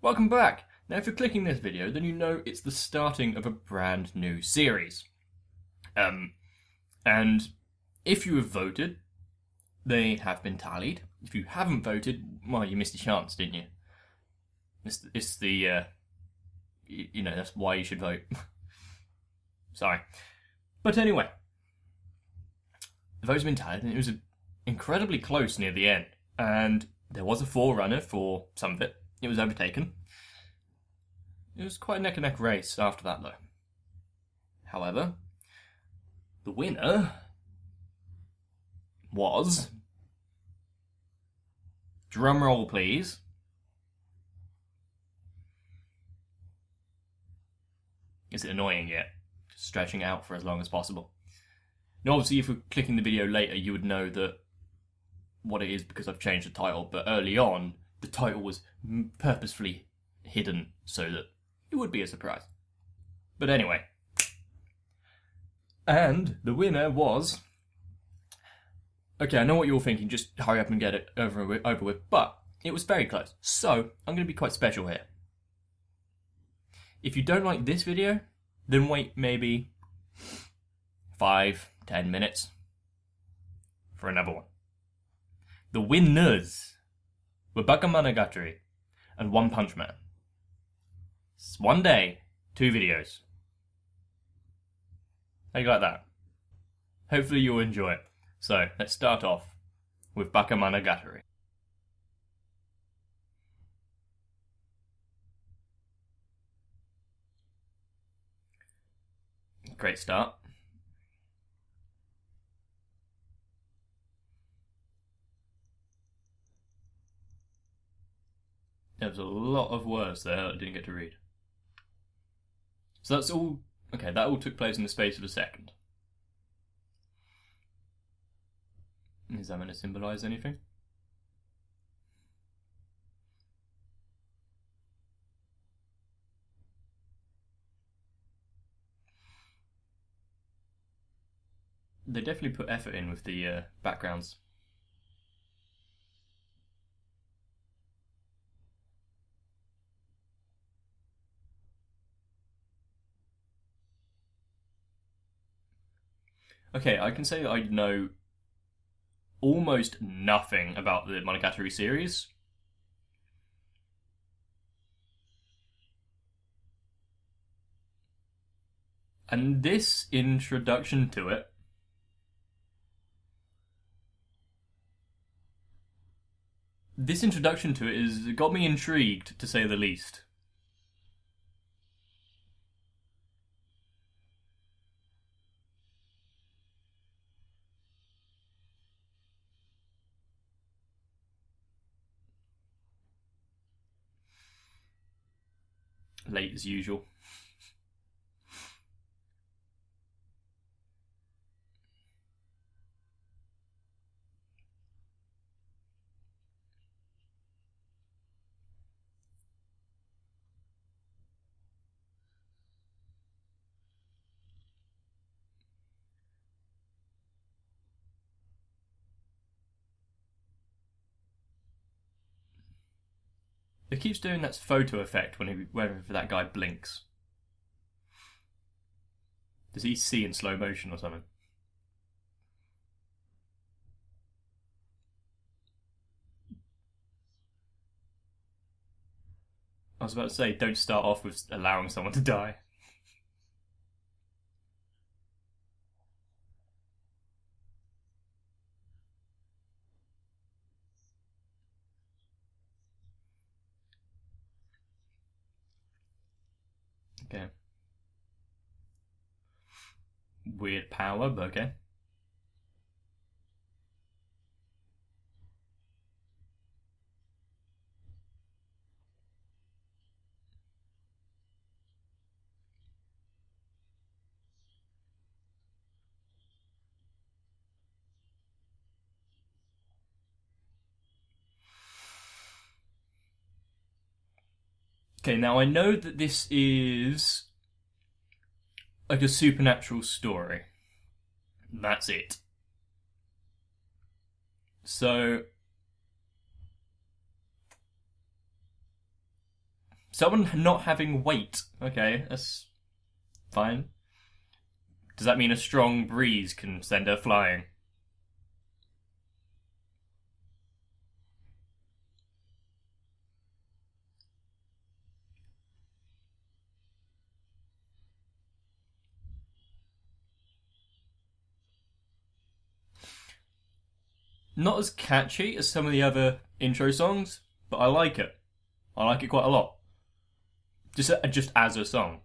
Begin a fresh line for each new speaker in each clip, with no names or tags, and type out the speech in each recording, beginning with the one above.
Welcome back! Now if you're clicking this video, then you know it's the starting of a brand new series. And if you have voted, they have been tallied. If you haven't voted, well, you missed a chance, didn't you? It's the, you know, that's why you should vote. Sorry. But anyway, the votes have been tallied, and it was incredibly close near the end. And there was a forerunner for some of it. It was overtaken. It was quite a neck-and-neck race after that, though. However, the winner was... Drum roll, please. Is it annoying yet? Just stretching it out for as long as possible. Now, obviously, if you're clicking the video later, you would know that what it is because I've changed the title, but early on, the title was purposefully hidden so that it would be a surprise. But anyway. And the winner was... Okay, I know what you're thinking, just hurry up and get it over with, but it was very close. So, I'm going to be quite special here. If you don't like this video, then wait maybe 5-10 minutes for another one. The winners were Bakemonogatari and One Punch Man. It's one day, 2 videos. How you like that? Hopefully you'll enjoy it. So, let's start off with Bakemonogatari. Great start. There was a lot of words there that I didn't get to read. So that's all... Okay, that all took place in the space of a second. Is that meant to symbolise anything? They definitely put effort in with the backgrounds. Okay, I can say that I know almost nothing about the Monogatari series. And this introduction to it has got me intrigued, to say the least. Late as usual. It keeps doing that photo effect whenever that guy blinks. Does he see in slow motion or something? I was about to say, don't start off with allowing someone to die. Okay. Weird power, but okay. Okay, now I know that this is like a supernatural story. That's it. So Someone not having weight. Okay, that's fine. Does that mean a strong breeze can send her flying? Not as catchy as some of the other intro songs, but I like it. I like it quite a lot. Just as a song.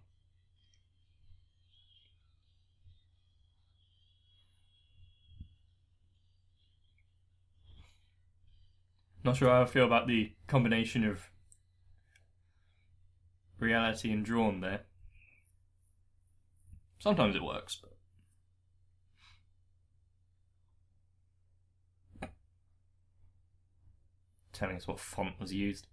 Not sure how I feel about the combination of reality and drawn there. Sometimes it works, but telling us what font was used.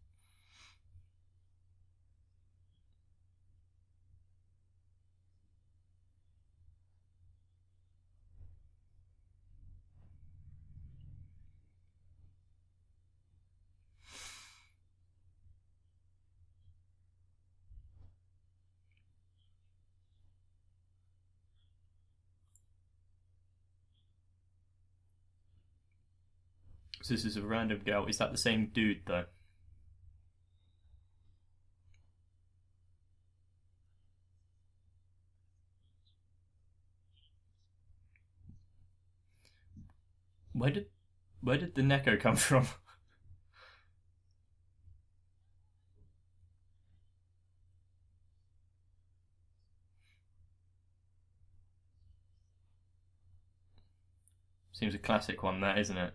So this is a random girl. Is that the same dude though? Where did where did the Neko come from? Seems a classic one, that isn't it?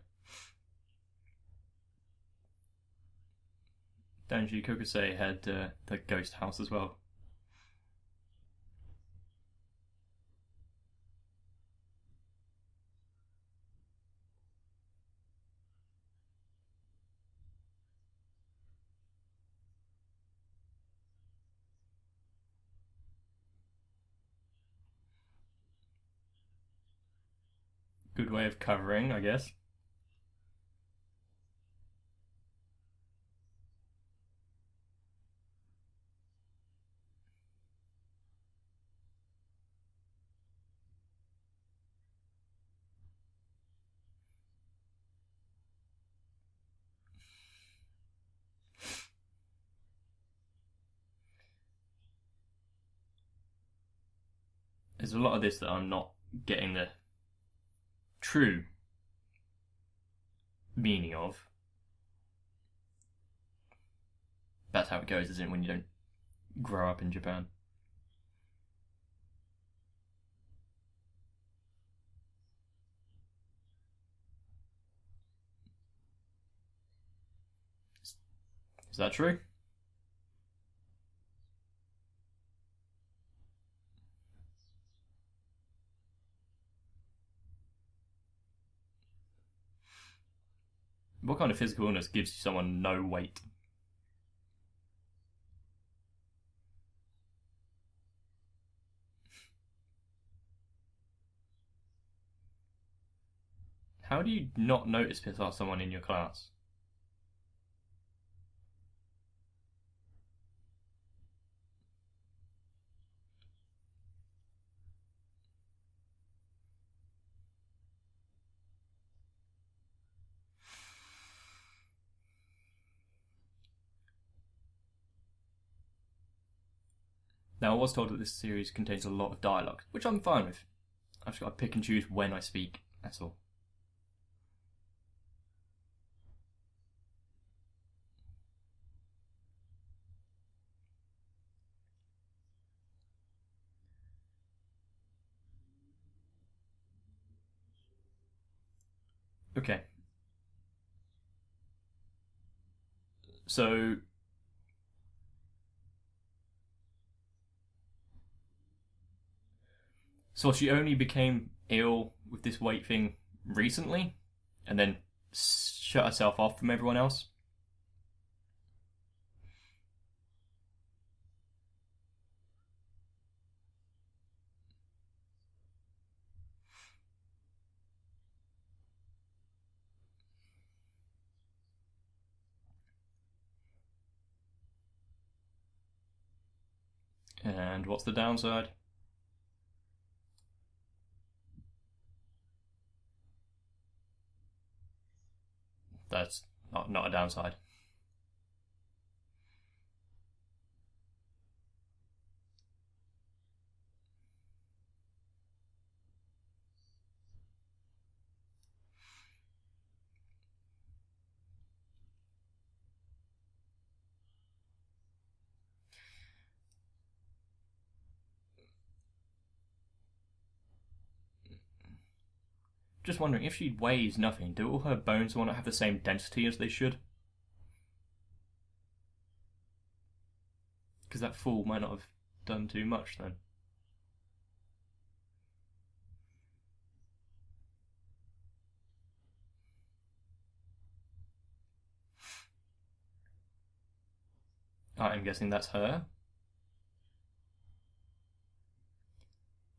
Danji Kokosei had the ghost house as well. Good way of covering, I guess. There's a lot of this that I'm not getting the true meaning of. That's how it goes, isn't it, when you don't grow up in Japan? Is that true? What kind of physical illness gives someone no weight? How do you not notice piss off someone in your class? Now, I was told that this series contains a lot of dialogue, which I'm fine with. I've just got to pick and choose when I speak, that's all. Okay. So, she only became ill with this weight thing recently, and then shut herself off from everyone else. And what's the downside? That's not a downside. Just wondering, if she weighs nothing, do all her bones want to have the same density as they should? Because that fall might not have done too much then. I'm guessing that's her.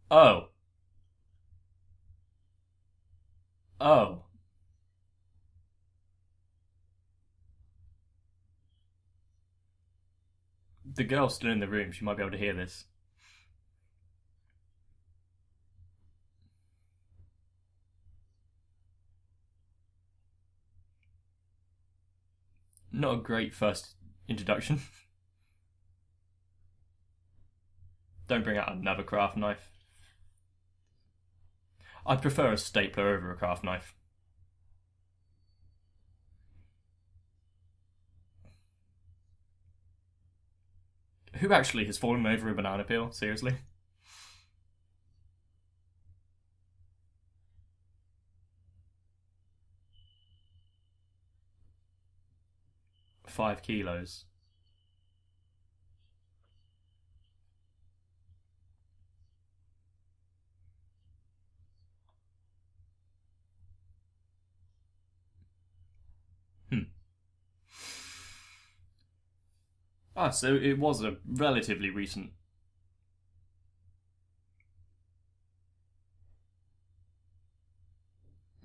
Oh. Oh. The girl's still in the room. She might be able to hear this. Not a great first introduction. Don't bring out another craft knife. I'd prefer a stapler over a craft knife. Who actually has fallen over a banana peel? Seriously? 5 kilos. Hmm. Ah, so it was a relatively recent.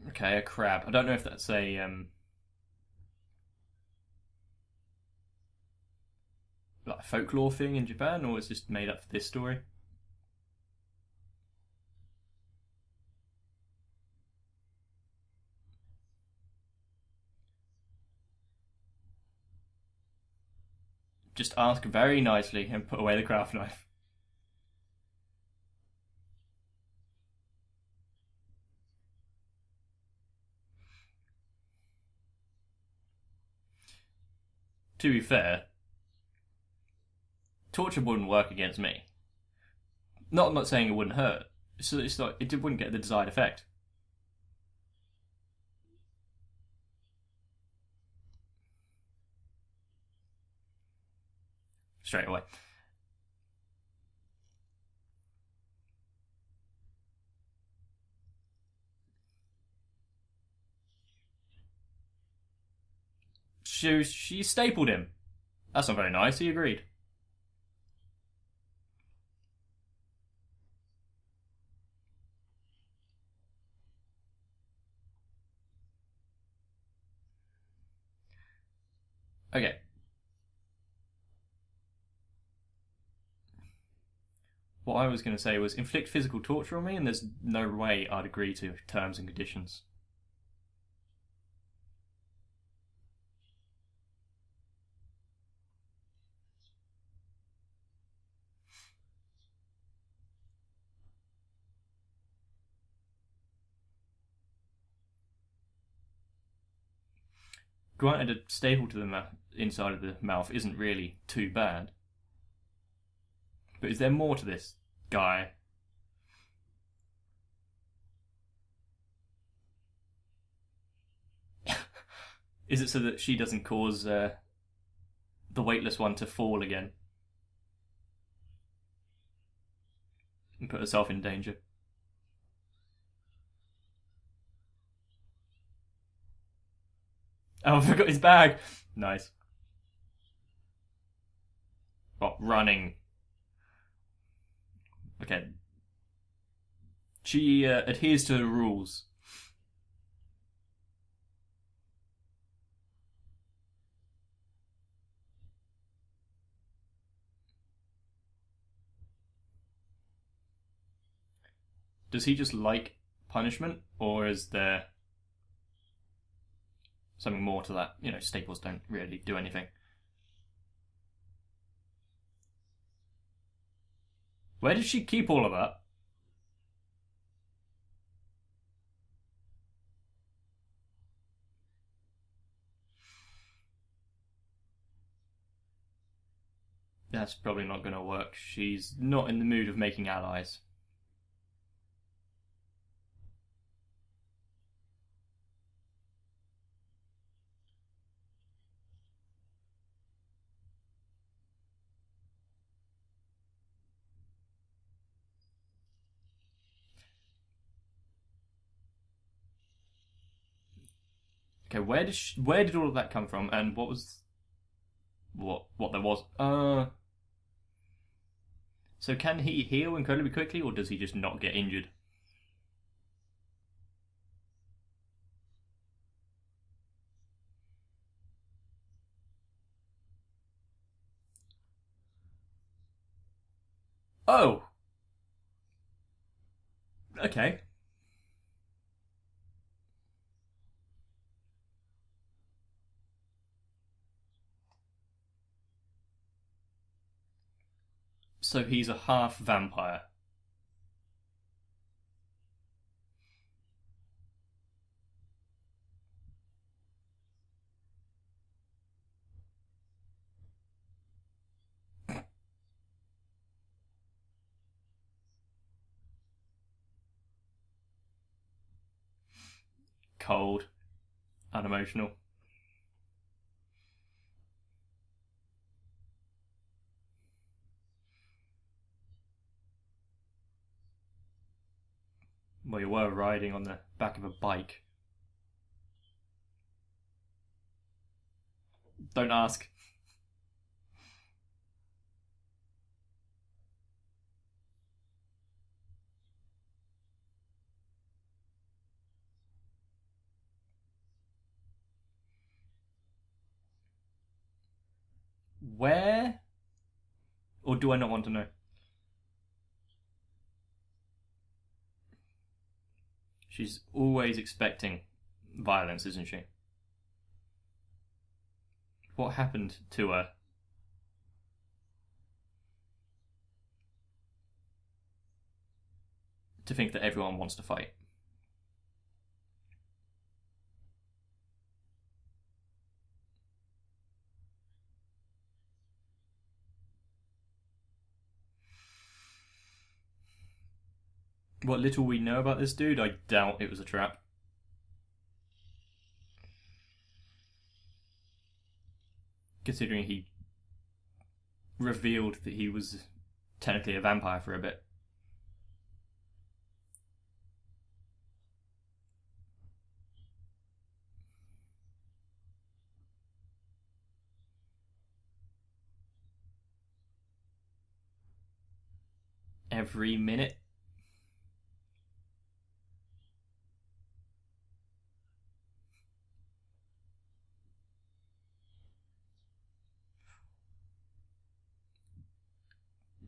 Okay, a crab. I don't know if that's a like folklore thing in Japan, or it's just made up for this story. Just ask very nicely and put away the craft knife. To be fair, torture wouldn't work against me. I'm not saying it wouldn't hurt. So it's not. It wouldn't get the desired effect straight away. She stapled him. That's not very nice. He agreed. Okay. What I was going to say was inflict physical torture on me, and there's no way I'd agree to terms and conditions. Granted, a staple to the inside of the mouth isn't really too bad, but is there more to this guy? Is it so that she doesn't cause the weightless one to fall again and put herself in danger? Oh, I forgot his bag. Nice. What, running? Okay. She adheres to the rules. Does he just like punishment, or is there something more to that? Staples don't really do anything. Where did she keep all of that? That's probably not going to work. She's not in the mood of making allies. Okay, where did all of that come from, and what there was? So can he heal incredibly quickly, or does he just not get injured? Oh, okay. So he's a half vampire. Cold, unemotional. Well, you were riding on the back of a bike. Don't ask. Where? Or do I not want to know? She's always expecting violence, isn't she? What happened to her? To think that everyone wants to fight. What little we know about this dude, I doubt it was a trap. Considering he revealed that he was technically a vampire for a bit. Every minute.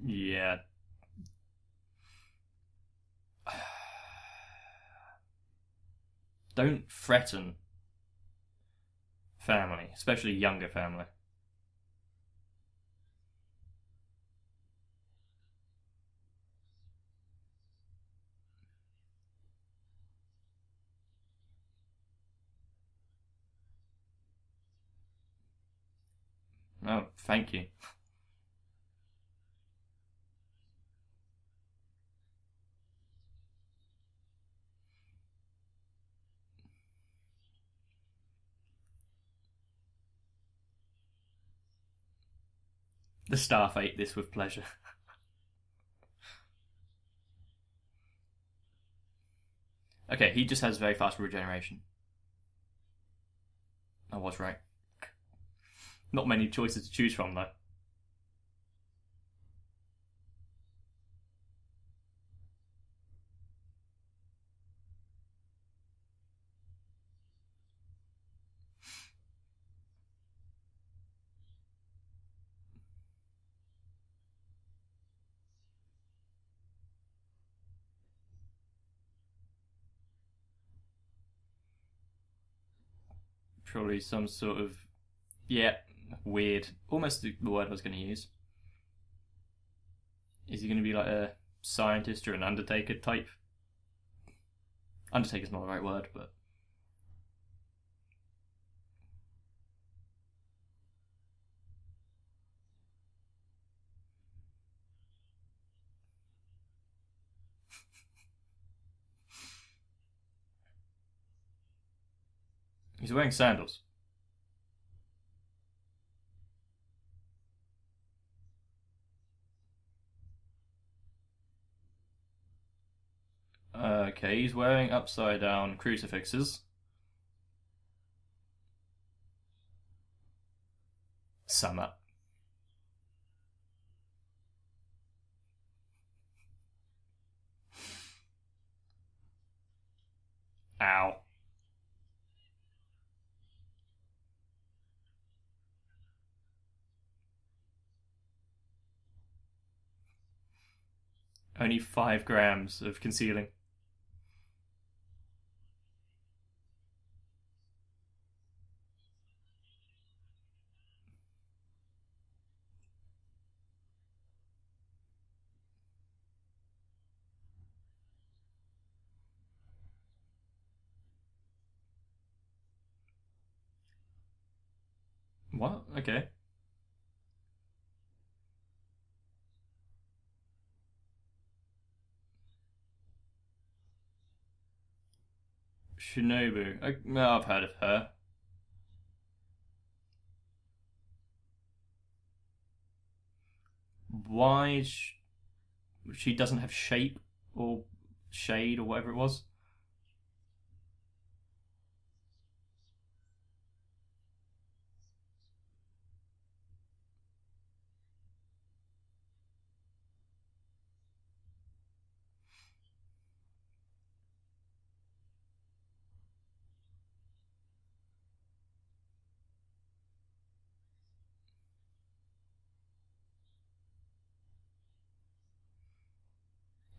Yeah. Don't threaten family, especially younger family. Oh, thank you. The staff ate this with pleasure. Okay, he just has very fast regeneration. I was right. Not many choices to choose from, though. Probably some sort of, yeah, weird. Almost the word I was going to use. Is he going to be like a scientist or an Undertaker type? Undertaker's not the right word, but he's wearing sandals. Okay, he's wearing upside down crucifixes. Summer. Ow. Only 5 grams of concealing. What? Okay. Shinobu. I've heard of her. Why she doesn't have shape or shade or whatever it was?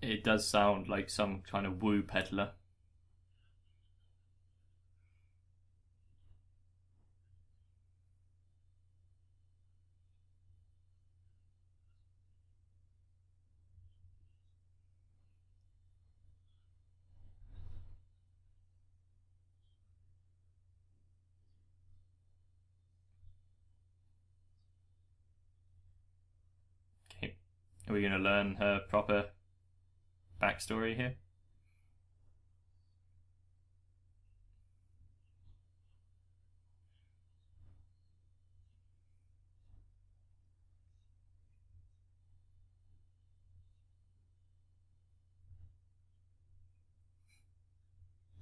It does sound like some kind of woo peddler. Okay. Are we going to learn her proper backstory here?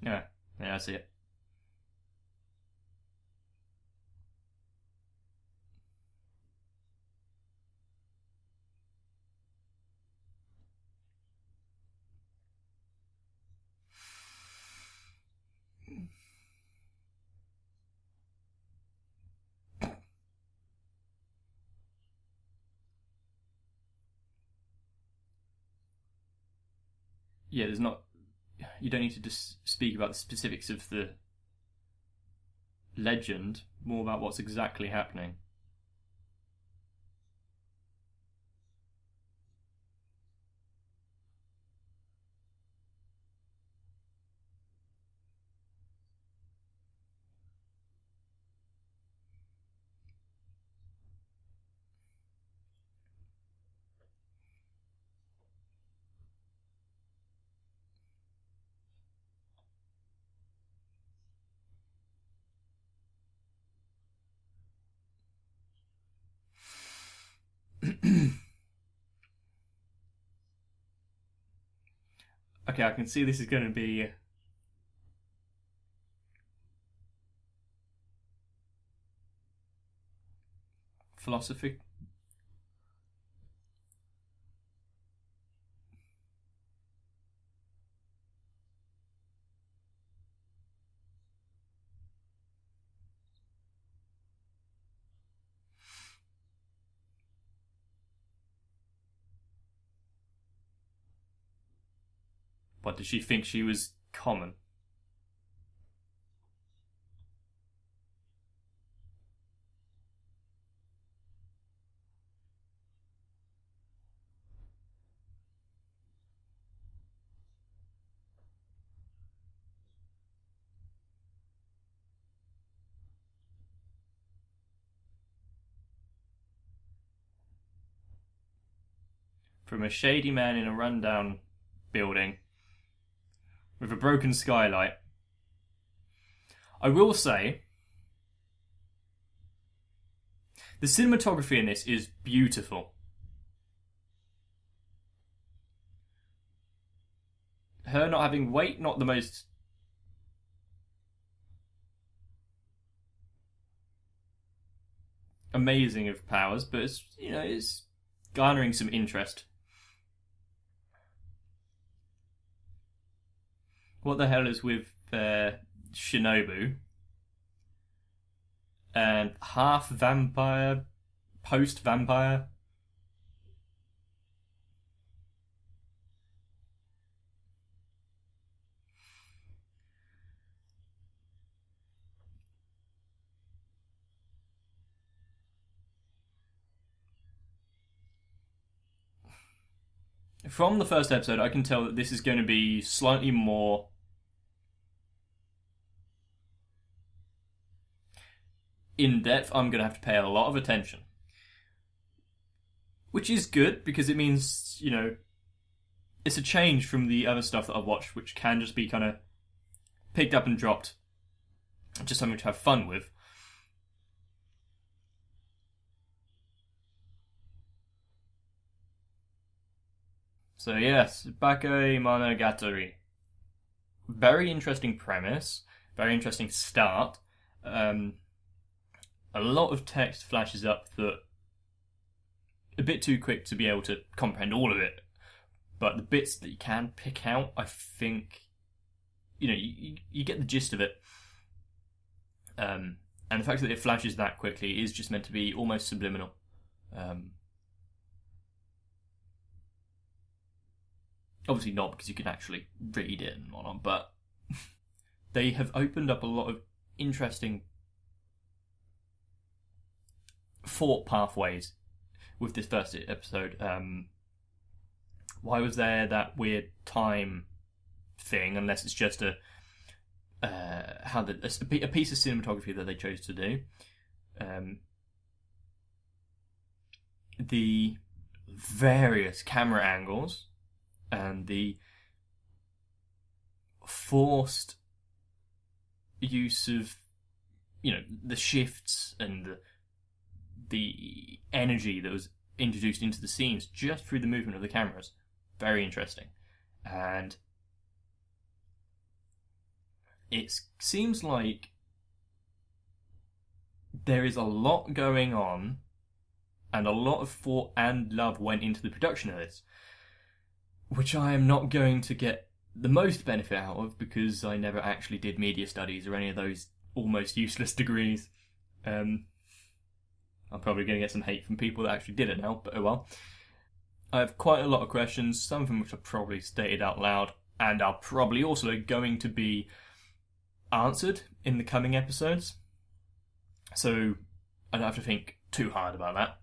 Yeah. Yeah, I see it. Yeah, there's not. You don't need to just speak about the specifics of the legend, more about what's exactly happening. Okay, I can see this is going to be philosophy. What did she think she was common? from a shady man in a rundown building with a broken skylight. I will say, the cinematography in this is beautiful. Her not having weight, not the most amazing of powers, but it's garnering some interest. What the hell is with Shinobu? And half vampire, post vampire. From the first episode, I can tell that this is going to be slightly more in depth. I'm going to have to pay a lot of attention. Which is good, because it means, it's a change from the other stuff that I've watched, which can just be kind of picked up and dropped. Just something to have fun with. So yes, Bakemonogatari. Very interesting premise. Very interesting start. A lot of text flashes up that a bit too quick to be able to comprehend all of it. But the bits that you can pick out, I think, you get the gist of it. And the fact that it flashes that quickly is just meant to be almost subliminal. Obviously not, because you can actually read it and whatnot, but they have opened up a lot of interesting thought pathways with this first episode. Why was there that weird time thing, unless it's just a piece of cinematography that they chose to do? The various camera angles and the forced use of, the shifts and the energy that was introduced into the scenes just through the movement of the cameras. Very interesting. And it seems like there is a lot going on, and a lot of thought and love went into the production of this, which I am not going to get the most benefit out of, because I never actually did media studies or any of those almost useless degrees. I'm probably going to get some hate from people that actually did it now, but oh well. I have quite a lot of questions, some of them which I've probably stated out loud, and are probably also going to be answered in the coming episodes. So I don't have to think too hard about that.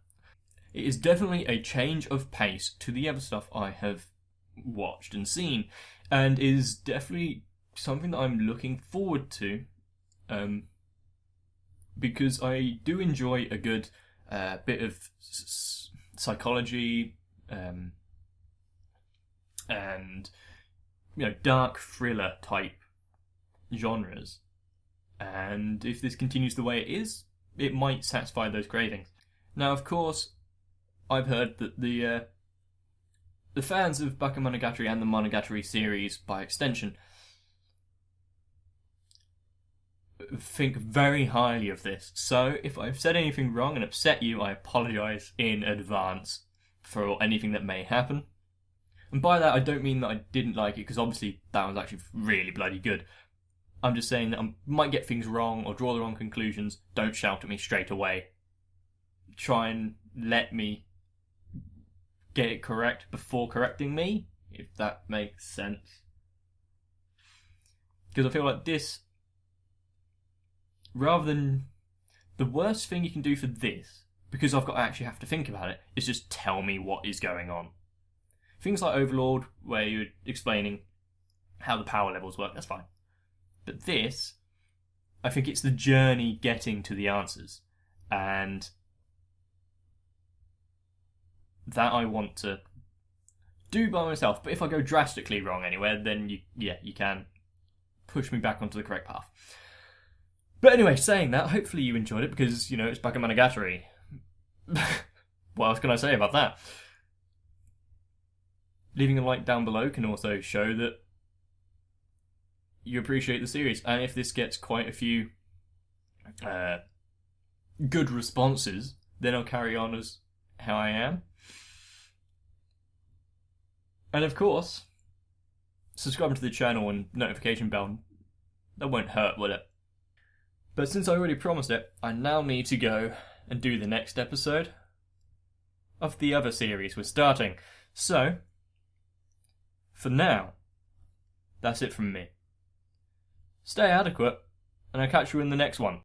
It is definitely a change of pace to the other stuff I have watched and seen, and is definitely something that I'm looking forward to, because I do enjoy a good bit of psychology and dark thriller type genres, and if this continues the way it is, it might satisfy those cravings. Now, of course, I've heard that the fans of Bakemonogatari and the Monogatari series, by extension, think very highly of this. So, if I've said anything wrong and upset you, I apologise in advance for anything that may happen. And by that, I don't mean that I didn't like it, because obviously that was actually really bloody good. I'm just saying that I might get things wrong or draw the wrong conclusions. Don't shout at me straight away. Try and let me get it correct before correcting me, if that makes sense. Because I feel like this, rather than, the worst thing you can do for this, because I've got to actually have to think about it, is just tell me what is going on. Things like Overlord, where you're explaining how the power levels work, that's fine. But this, I think it's the journey getting to the answers, and that I want to do by myself. But if I go drastically wrong anywhere, then you can push me back onto the correct path. But anyway, saying that, hopefully you enjoyed it because, it's Bakemonogatari. What else can I say about that? Leaving a like down below can also show that you appreciate the series. And if this gets quite a few good responses, then I'll carry on as how I am. And of course, subscribing to the channel and notification bell, that won't hurt, will it? But since I already promised it, I now need to go and do the next episode of the other series we're starting. So, for now, that's it from me. Stay adequate, and I'll catch you in the next one.